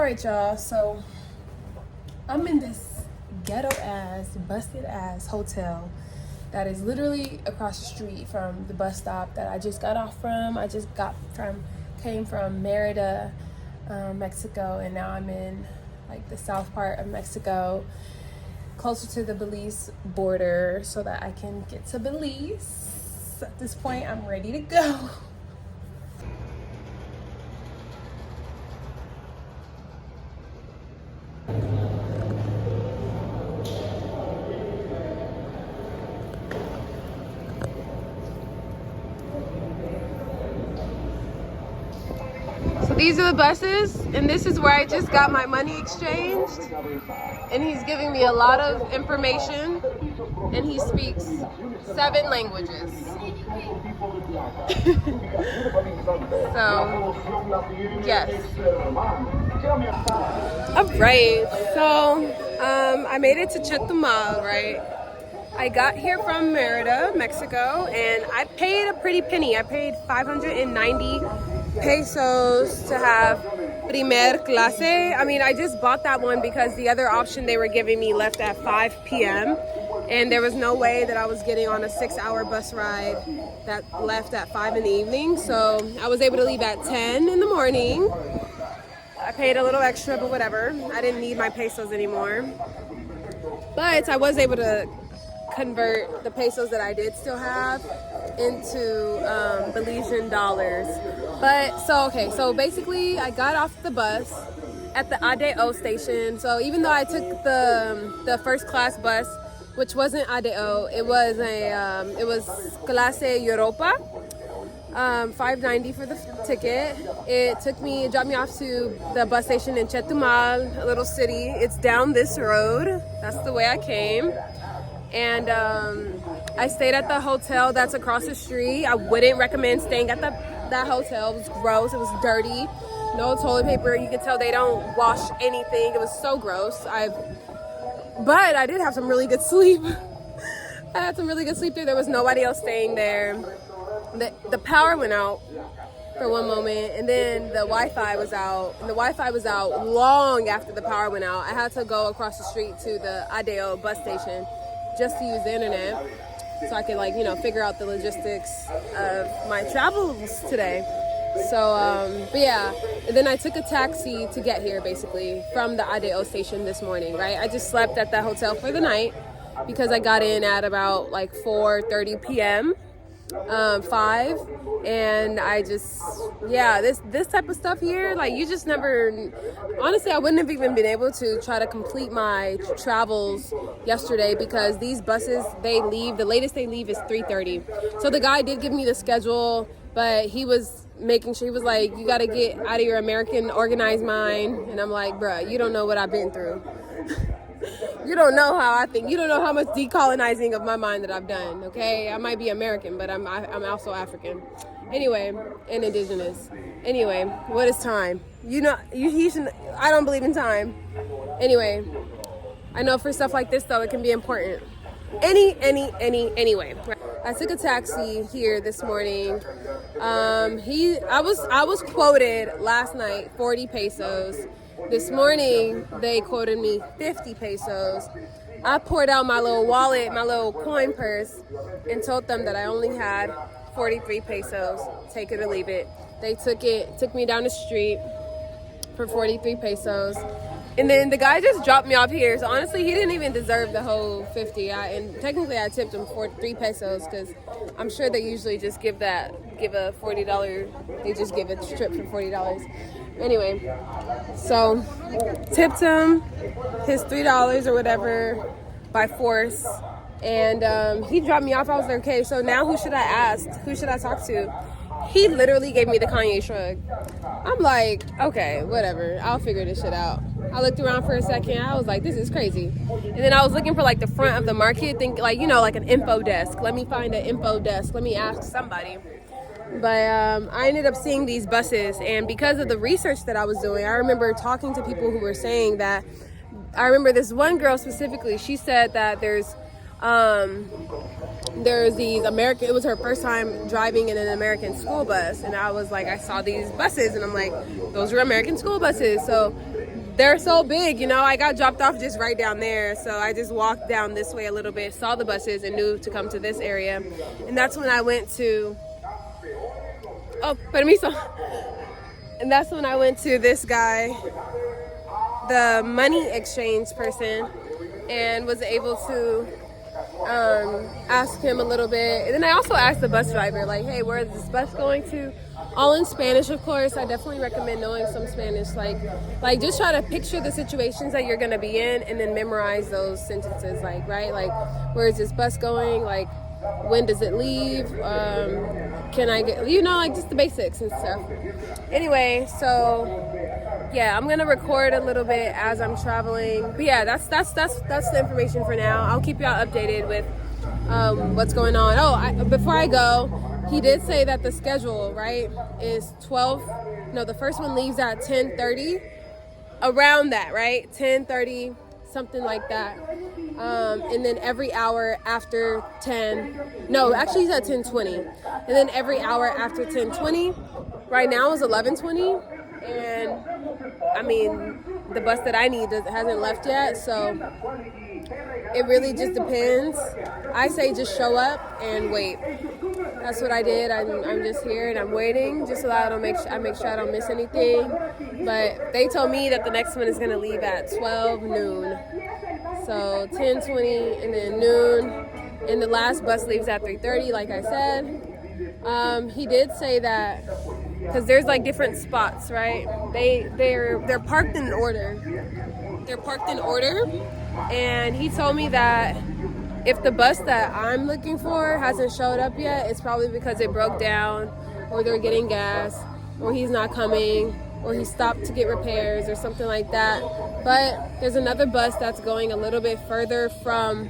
Alright, y'all, so I'm in this ghetto ass, busted ass hotel that is literally across the street from the bus stop that I just got off from. Came from Merida, Mexico, and now I'm in like the south part of Mexico, closer to the Belize border so that I can get to Belize. At this point, I'm ready to go. So these are the buses, and this is where I just got my money exchanged. And he's giving me a lot of information, and he speaks 7 languages. So, yes. Alright, so I made it to Chetumal, right? I got here from Merida, Mexico, and I paid a pretty penny. I paid 590 pesos to have primer clase. I mean, I just bought that one because the other option they were giving me left at 5 p.m. and there was no way that I was getting on a 6-hour bus ride that left at 5 in the evening. So I was able to leave at 10 in the morning. I paid a little extra, but whatever. I didn't need my pesos anymore. But I was able to convert the pesos that I did still have into Belizean dollars. But so basically I got off the bus at the ADO station. So even though I took the first class bus, which wasn't ADO, it was Clase Europa, $5.90 for the ticket. It dropped me off to the bus station in Chetumal, a little city. It's down this road. That's the way I came. And I stayed at the hotel that's across the street. I wouldn't recommend staying at that hotel. It was gross. It was dirty. No toilet paper. You could tell they don't wash anything. It was so gross. But I did have some really good sleep. I had some really good sleep there. There was nobody else staying there. The power went out for one moment, and then the Wi-Fi was out. And the Wi-Fi was out long after the power went out. I had to go across the street to the ADO bus station just to use the internet so I could figure out the logistics of my travels today. So but yeah, and then I took a taxi to get here basically from the ADO station this morning, right? I just slept at the hotel for the night because I got in at about like 4:30 p.m. 5, and I just, this type of stuff here, like, you just never, honestly, I wouldn't have even been able to try to complete my travels yesterday because these buses, the latest they leave is 3:30. So the guy did give me the schedule, but he was making sure, he was like, you got to get out of your American organized mind. And I'm like, bruh, you don't know what I've been through. You don't know how I think. You don't know how much decolonizing of my mind that I've done, okay? I might be American, but I'm also African. Anyway, and indigenous. Anyway, what is time? He should, I don't believe in time. Anyway, I know for stuff like this, though, it can be important. Anyway. I took a taxi here this morning. I was quoted last night 40 pesos. This morning, they quoted me 50 pesos. I poured out my little wallet, my little coin purse, and told them that I only had 43 pesos. Take it or leave it. They took me down the street for 43 pesos. And then the guy just dropped me off here. So honestly, he didn't even deserve the whole 50. And technically, I tipped him 43 pesos because I'm sure they usually just give a $40, they just give a strip for $40. Anyway, so tipped him his $3 or whatever by force, and he dropped me off. I was like, okay, so now who should I ask? Who should I talk to? He literally gave me the Kanye shrug. I'm like, okay, whatever. I'll figure this shit out. I looked around for a second. I was like, this is crazy. And then I was looking for like the front of the market, like an info desk. Let me find an info desk. Let me ask somebody. But I ended up seeing these buses, and because of the research that I was doing, I remember talking to people who were saying that, I remember this one girl specifically, she said that there's these American, it was her first time driving in an American school bus, and I was like, I saw these buses, and I'm like, those are American school buses. So they're so big, you know. I got dropped off just right down there, so I just walked down this way a little bit, saw the buses, and knew to come to this area. And that's when I went to, and that's when I went to this guy, the money exchange person, and was able to ask him a little bit. And then I also asked the bus driver, like, hey, where is this bus going to? All in Spanish, of course. I definitely recommend knowing some Spanish. Like just try to picture the situations that you're gonna be in, and then memorize those sentences. Like, right, like, where is this bus going? Like, when does it leave? Can I get, you know, like just the basics and stuff. Anyway, so yeah, I'm gonna record a little bit as I'm traveling. But yeah, that's the information for now. I'll keep y'all updated with what's going on. Before I go, he did say that the schedule, right, is 12. No, the first one leaves at 10:30. Around that, right? 10:30, something like that. And then every hour after 10. No, actually he's at 10:20. And then every hour after 10:20. Right now is 11:20. And I mean, the bus that I need hasn't left yet, so it really just depends. I say just show up and wait. That's what I did. I'm just here and I'm waiting, just so that I make sure I don't miss anything. But they told me that the next one is gonna leave at 12 noon. So 10:20 and then noon, and the last bus leaves at 3:30, like I said. He did say that, because there's like different spots, right? They're parked in order. They're parked in order, and he told me that if the bus that I'm looking for hasn't showed up yet, it's probably because it broke down, or they're getting gas, or he's not coming, or he stopped to get repairs or something like that. But there's another bus that's going a little bit further from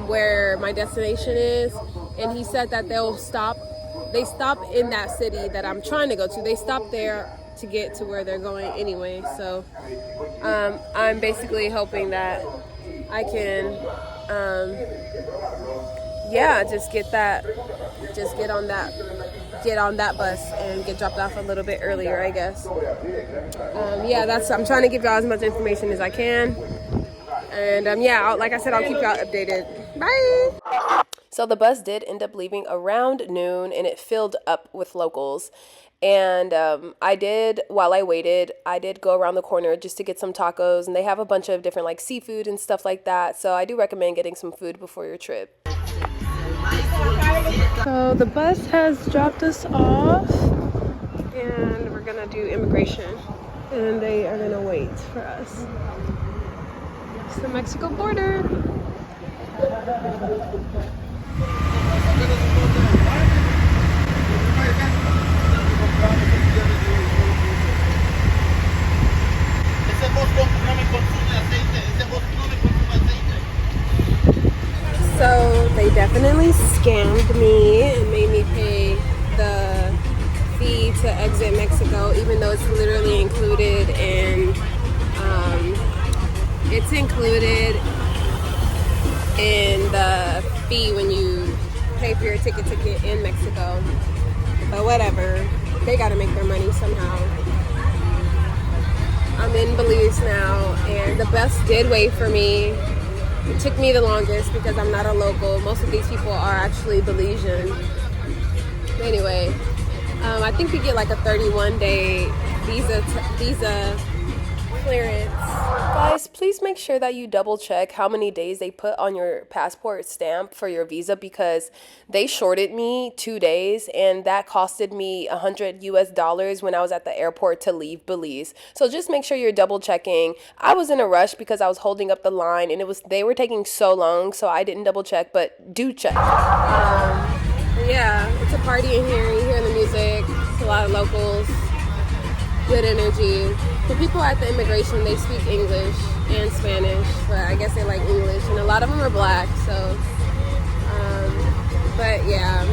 where my destination is, and he said that they stop in that city that I'm trying to go to. They stop there to get to where they're going anyway. So I'm basically hoping that I can just get on that bus and get dropped off a little bit earlier, I guess. I'm trying to give y'all as much information as I can. And like I said, I'll keep y'all updated. Bye. So the bus did end up leaving around noon, and it filled up with locals. And while I waited, I did go around the corner just to get some tacos, and they have a bunch of different like seafood and stuff like that. So I do recommend getting some food before your trip. So the bus has dropped us off, and we're gonna do immigration, and they are gonna wait for us. It's the Mexico border. So they definitely scammed me and made me pay the fee to exit Mexico, even though it's literally included in the fee when you pay for your ticket to get in Mexico. But whatever, they gotta make their money somehow. I'm in Belize now, and the bus did wait for me. It took me the longest because I'm not a local. Most of these people are actually Belizean. Anyway, I think you get like a 31-day visa clearance. Guys, please make sure that you double check how many days they put on your passport stamp for your visa, because they shorted me 2 days, and that costed me $100 when I was at the airport to leave Belize. So just make sure you're double checking. I was in a rush because I was holding up the line, and they were taking so long, so I didn't double check, but do check. Yeah, it's a party in here. You hear the music. It's a lot of locals. Good energy. The people at the immigration, they speak English and Spanish, but I guess they like English, and a lot of them are black, so but yeah,